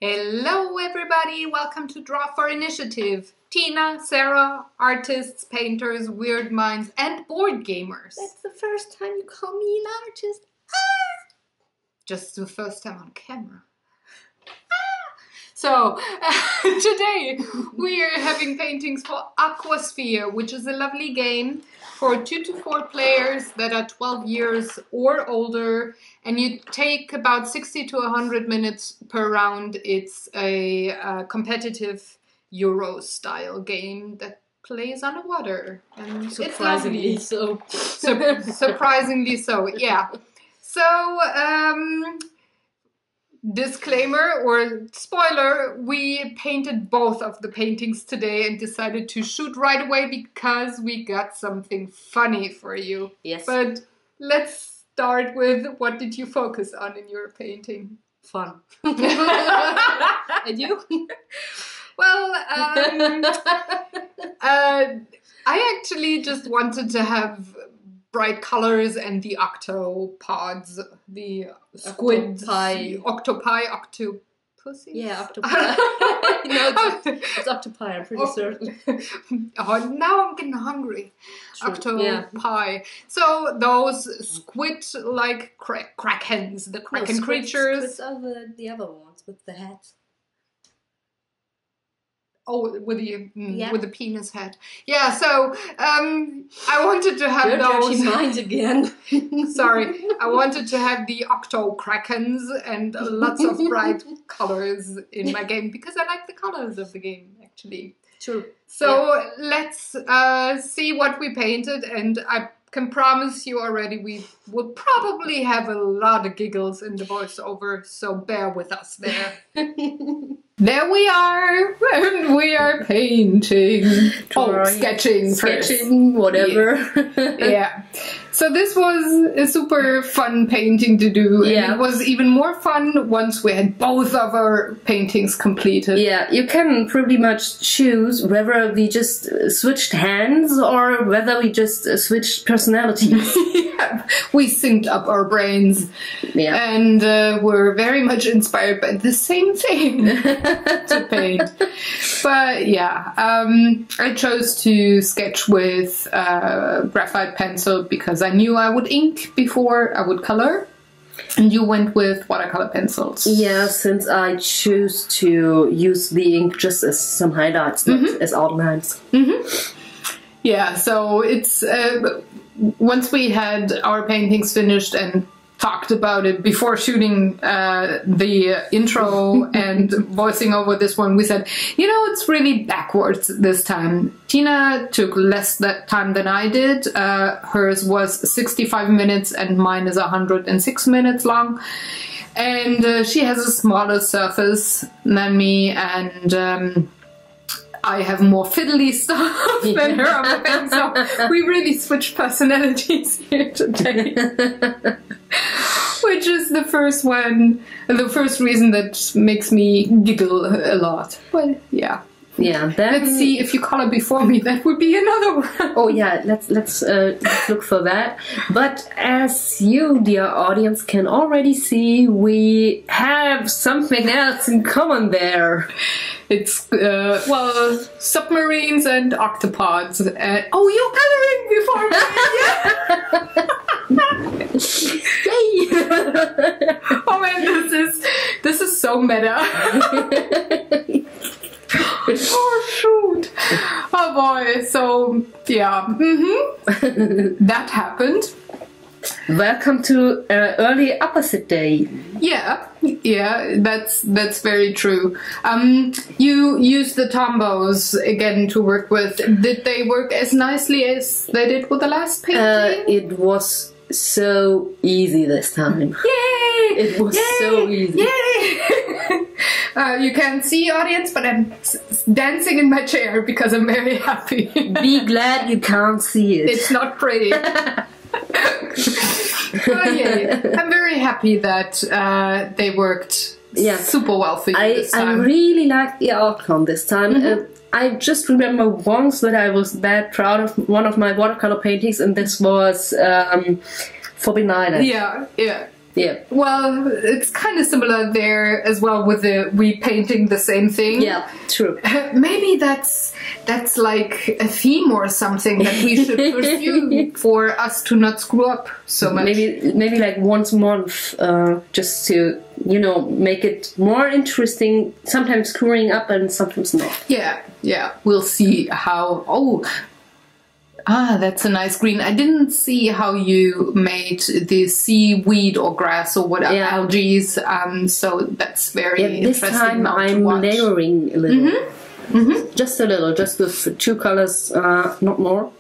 Hello everybody, welcome to Draw for Initiative. Tina, Sarah, artists, painters, weird minds, and board gamers. That's the first time you call me an artist. Just the first time on camera. So, today we are having paintings for Aqua, which is a lovely game for 2 to 4 players that are 12 years or older, and you take about 60 to 100 minutes per round. It's a competitive Euro-style game that plays underwater. And surprisingly so. Surprisingly so, yeah. So, disclaimer or spoiler, we painted both of the paintings today and decided to shoot right away because we got something funny for you. Yes. But let's start with, what did you focus on in your painting? Fun. And you? Well, I actually just wanted to have bright colors and the octopods, the squids, octopussy. Yeah, octopi. No, it's octopi, I'm pretty certain. Oh, now I'm getting hungry. True. Octopi. Yeah. So those squid-like krakens, the kraken creatures. Squids are the other ones with the heads. Oh, with the penis head. Yeah, so I wanted to have those. Dirty mind again. Sorry, I wanted to have the octo krakens and lots of bright colors in my game because I like the colors of the game, actually. True. So let's see what we painted, and I can promise you already we will probably have a lot of giggles in the voiceover, so bear with us there. There we are, and we are painting. Sketching first. Whatever. Yeah. So this was a super fun painting to do. Yeah. And it was even more fun once we had both of our paintings completed. Yeah, you can pretty much choose whether we just switched hands or whether we just switched personalities. Yeah. We synced up our brains. Yeah. And were very much inspired by the same thing to paint. But yeah, I chose to sketch with graphite pencil because I knew I would ink before I would color. And you went with watercolor pencils. Yeah, since I choose to use the ink just as some highlights, not as outlines. Yeah, so it's once we had our paintings finished and talked about it before shooting the intro and voicing over this one, we said, you know, it's really backwards this time. Tina took less that time than I did. Hers was 65 minutes and mine is 106 minutes long. And she has a smaller surface than me, and I have more fiddly stuff than her on the pen, so we really switched personalities here today. Which is the first reason that makes me giggle a lot. Well, yeah. Yeah. Let's see if you color before me. That would be another one. Oh yeah, let's look for that. But as you, dear audience, can already see, we have something else in common there. It's submarines and octopods. Oh, you're coloring before me. Yay! Oh man, this is so meta. Oh shoot! Oh boy! So yeah, that happened. Welcome to early opposite day. Yeah, that's very true. You used the tombos again to work with. Did they work as nicely as they did with the last painting? It was so easy this time. Yay! It was so easy. Yay! You can't see, audience, but I'm dancing in my chair because I'm very happy. Be glad you can't see it. It's not pretty. Oh, yeah. I'm very happy that they worked super well for you this time. I really liked the outcome this time. I just remember once that I was that proud of one of my watercolor paintings, and this was Forbidden Island. Yeah. Yeah. Well, it's kind of similar there as well with the repainting the same thing. Yeah, true. Maybe that's like a theme or something that we should pursue for us to not screw up so much. Maybe like once a month, just to, you know, make it more interesting. Sometimes screwing up and sometimes not. Yeah. We'll see how. That's a nice green. I didn't see how you made the seaweed or grass or whatever algae. So that's very interesting. This time I'm layering a little. Just a little, just with 2 colors, not more.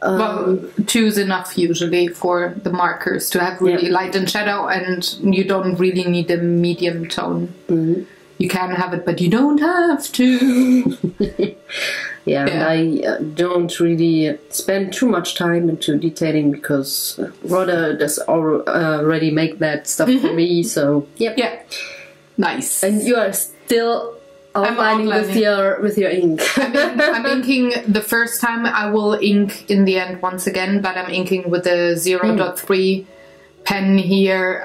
Well, 2 is enough usually for the markers to have really light and shadow, and you don't really need a medium tone. You can have it, but you don't have to. And I don't really spend too much time into detailing because Rhoda does already make that stuff for me. So Nice. And you are still outlining with your ink. I'm inking the first time. I will ink in the end once again, but I'm inking with a 0.3 pen here,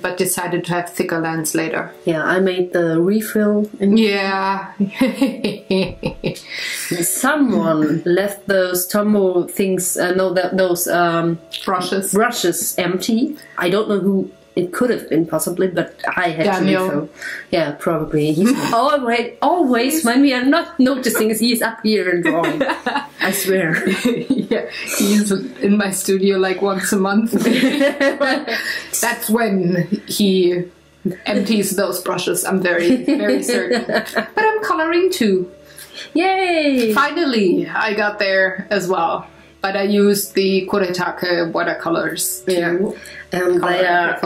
but decided to have thicker lines later. Yeah, I made the refill. Someone left those Tombow things, those brushes empty. I don't know who it could have been, possibly, but I had to refill. Yeah, probably. He's always when we are not noticing, he's up here and drawing. I swear. He's in my studio like once a month. That's when he empties those brushes. I'm very, very certain. But I'm coloring too. Yay! Finally, I got there as well. But I used the Kuretake watercolors too. And they are,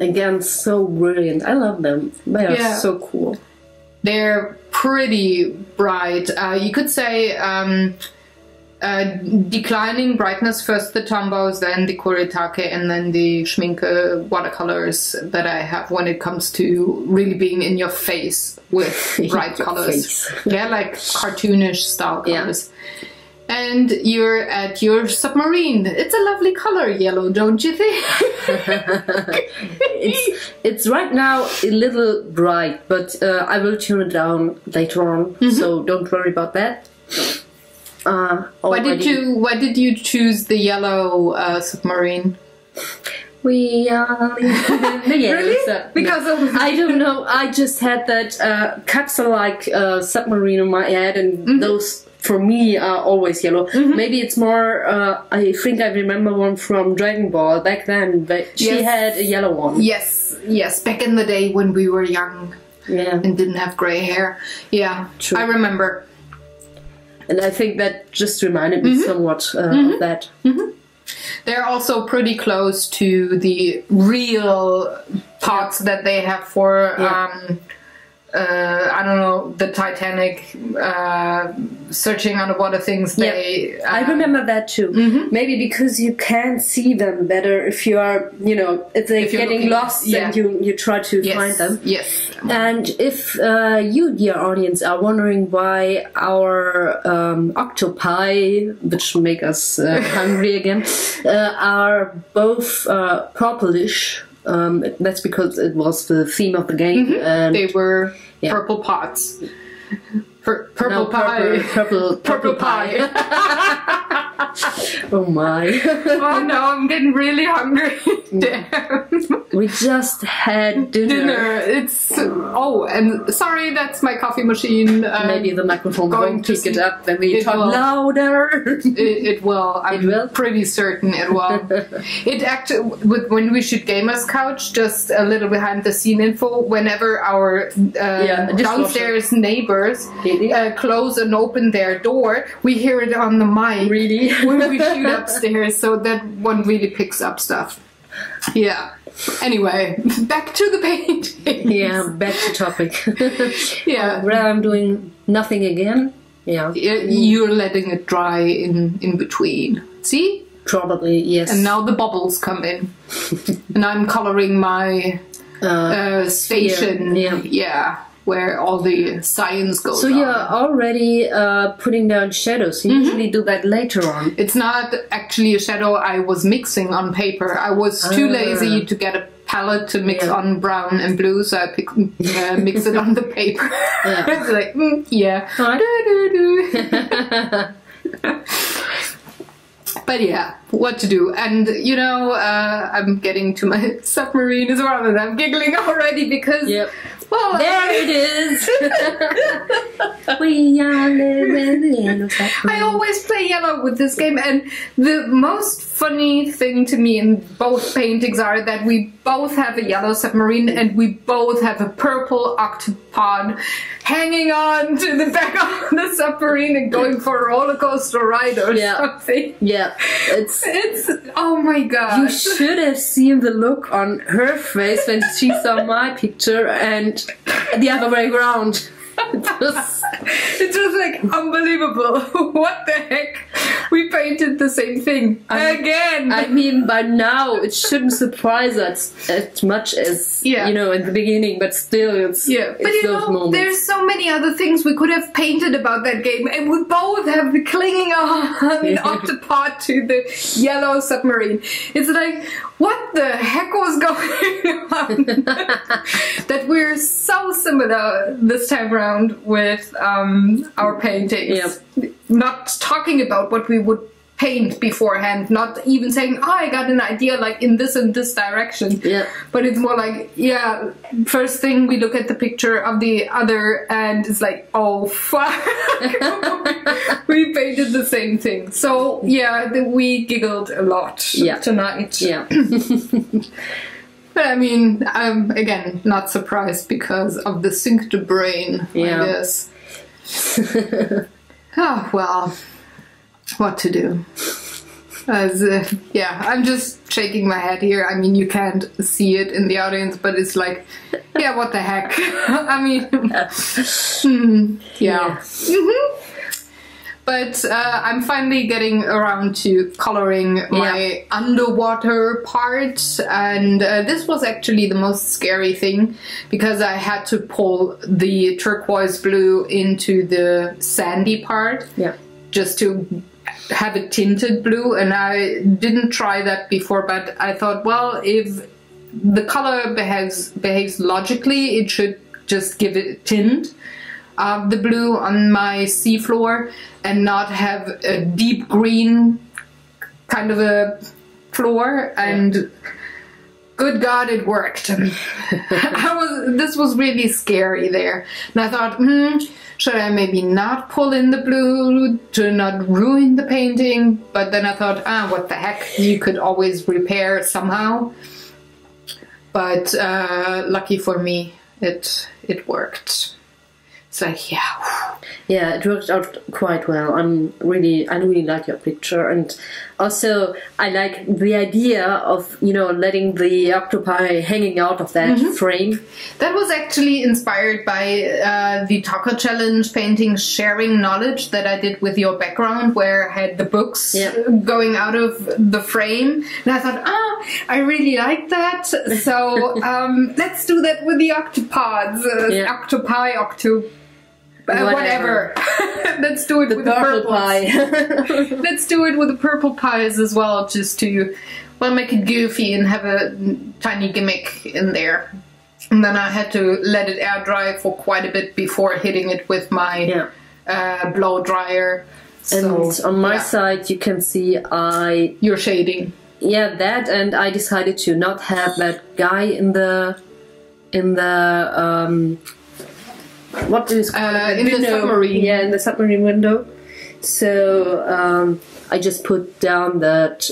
again, so brilliant. I love them. They are so cool. They're pretty bright. You could say declining brightness, first the Tombows, then the Kuretake, and then the Schminke watercolors that I have when it comes to really being in your face with bright colors. Yeah, like cartoonish style colors. And you're at your submarine. It's a lovely color, yellow, don't you think? It's right now a little bright, but I will tune it down later on, so don't worry about that. Why did you choose the yellow submarine? We are the yellow. Really? Because of I don't know. I just had that capsule-like submarine in my head, and those for me are always yellow. Maybe it's more. I think I remember one from Dragon Ball back then. But she had a yellow one. Yes. Back in the day when we were young, and didn't have gray hair. Yeah, true. I remember. And I think that just reminded me somewhat of that. They're also pretty close to the real pots that they have for, I don't know, the Titanic searching underwater things. I remember that too. Maybe because you can see them better if you are, if they're getting lost and you try to find them. Yes. And if you, dear audience, are wondering why our octopi, which make us hungry again, are both purplish, that's because it was the theme of the game. And they were purple pots. Purple pie. Purple pie. Oh my. Oh no, I'm getting really hungry. Damn. We just had dinner. It's and sorry, that's my coffee machine. Maybe the microphone won't pick it up when we talk louder. It will. I'm pretty certain it will. It actually, when we shoot Gamers Couch, just a little behind the scene info. Whenever our downstairs neighbors close and open their door, we hear it on the mic. Really? When we shoot upstairs, so that one really picks up stuff. Yeah. Anyway, back to the painting. Yeah, back to topic. Where I'm doing nothing again. Yeah. You're letting it dry in between. See? Probably, yes. And now the bubbles come in. And I'm coloring my station. Yeah. where all the science goes on. So you're already putting down shadows. You usually do that later on. It's not actually a shadow I was mixing on paper. I was too lazy to get a palette to mix on brown and blue, so I mix it on the paper. It's like, But yeah, what to do? And you know, I'm getting to my submarine as well, and I'm giggling already because, well, there it is. We are living in a submarine. I always play yellow with this game, and the most funny thing to me in both paintings are that we both have a yellow submarine and we both have a purple octopod hanging on to the back of the submarine and going for a roller coaster ride or something. Yeah, it's oh my god. You should have seen the look on her face when she saw my picture and the other way around. It was like unbelievable. What the heck? We painted the same thing again. I mean, by now it shouldn't surprise us as much as you know in the beginning, but still, it's but you those know, moments. There's so many other things we could have painted about that game, and we both have the clinging on octopod to the yellow submarine. It's like, what the heck was going on? That we're so similar this time around with our paintings. Not talking about what we would paint beforehand, not even saying, oh, I got an idea like in this and this direction. But it's more like, first thing we look at the picture of the other and it's like, oh fuck. We painted the same thing. So we giggled a lot tonight. But I mean, I'm again not surprised because of the synced brain, I guess. Oh, well, what to do? I'm just shaking my head here. I mean, you can't see it in the audience, but it's like, what the heck? I mean, But I'm finally getting around to coloring my underwater part, and this was actually the most scary thing because I had to pull the turquoise blue into the sandy part just to have it tinted blue, and I didn't try that before, but I thought, well, if the color behaves logically, it should just give it a tint. The blue on my seafloor and not have a deep green kind of a floor, and good God, it worked. This was really scary there, and I thought, should I maybe not pull in the blue to not ruin the painting? But then I thought, what the heck, you could always repair it somehow. But lucky for me, it worked. So it worked out quite well. I really like your picture, and also I like the idea of letting the octopi hanging out of that frame. That was actually inspired by the Taco Challenge painting Sharing Knowledge that I did with your background, where I had the books going out of the frame, and I thought, I really like that. So let's do that with the octopods, octopi, whatever. Let's do it with the purple pie. Let's do it with the purple pies as well, just to make it goofy and have a tiny gimmick in there. And then I had to let it air dry for quite a bit before hitting it with my blow dryer. So, and on my side, you can see you're shading. Yeah, that, and I decided to not have that guy in the what is called in the submarine? Yeah, in the submarine window. So I just put down that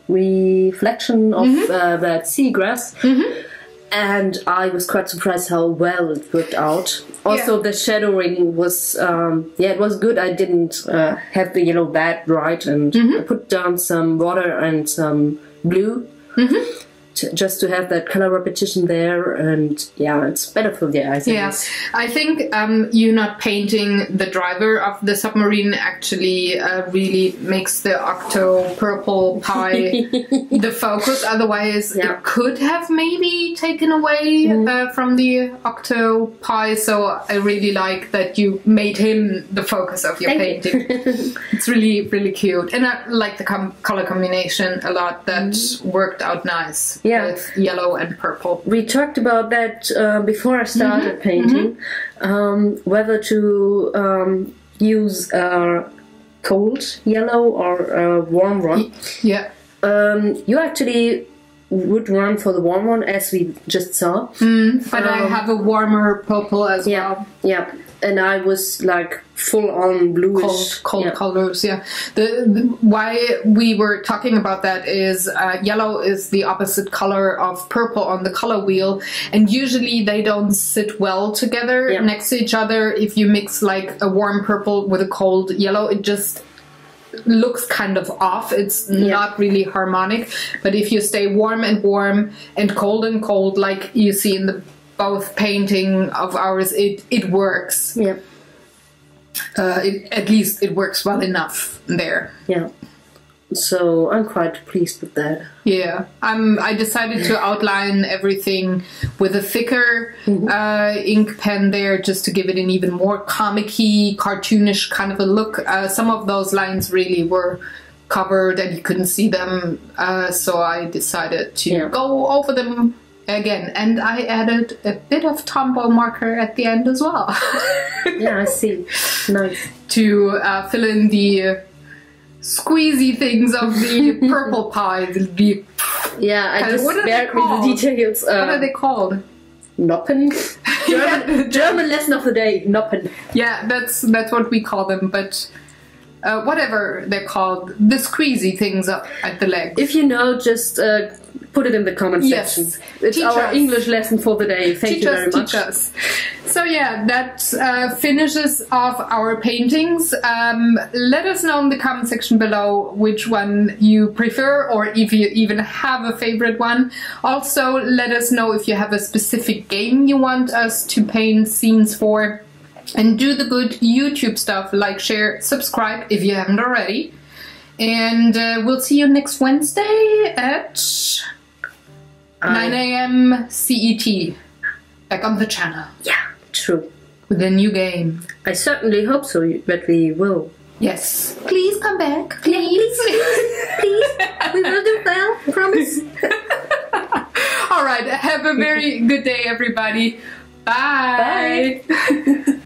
reflection of that seagrass, and I was quite surprised how well it worked out. Also, the shadowing was it was good. I didn't have the yellow that right, and I put down some water and some blue. just to have that color repetition there, and yeah, it's better for the eyes. Yeah, I think you not painting the driver of the submarine actually really makes the octo purple pie the focus. Otherwise, it could have maybe taken away from the octo pie. So I really like that you made him the focus of your painting. It's really, really cute, and I like the color combination a lot. That worked out nice. Yeah. With yellow and purple. We talked about that before I started painting, whether to use a cold yellow or a warm one. Yeah. You actually would run for the warm one, as we just saw. But I have a warmer purple as well. Yeah. And I was like full on bluish, cold colors. Yeah. The why we were talking about that is yellow is the opposite color of purple on the color wheel, and usually they don't sit well together next to each other. If you mix like a warm purple with a cold yellow, it just looks kind of off. It's not really harmonic. But if you stay warm and cold, like you see in the both painting of ours, it works. Yeah. At least it works well enough there. Yeah. So I'm quite pleased with that. Yeah. I decided to outline everything with a thicker ink pen there, just to give it an even more comic-y, cartoonish kind of a look. Some of those lines really were covered and you couldn't see them, so I decided to go over them again, and I added a bit of Tombow marker at the end as well. Yeah, I see. Nice. To fill in the squeezy things of the purple pie. I just spared me the details. What are they called? Noppen. German lesson of the day. Noppen. Yeah, that's what we call them, but whatever they're called, the squeezy things at the legs. If you know, just put it in the comment section. It's our English lesson for the day. Thank you very much. Teach us. So yeah, that finishes off our paintings. Let us know in the comment section below which one you prefer, or if you even have a favorite one. Also, let us know if you have a specific game you want us to paint scenes for. And do the good YouTube stuff, like, share, subscribe if you haven't already. And we'll see you next Wednesday at 9 AM CET. Back on the channel. Yeah, true. With a new game. I certainly hope so, that we will. Yes. Please come back. Please. Please. We will do well. Promise. Alright, have a very good day, everybody. Bye. Bye.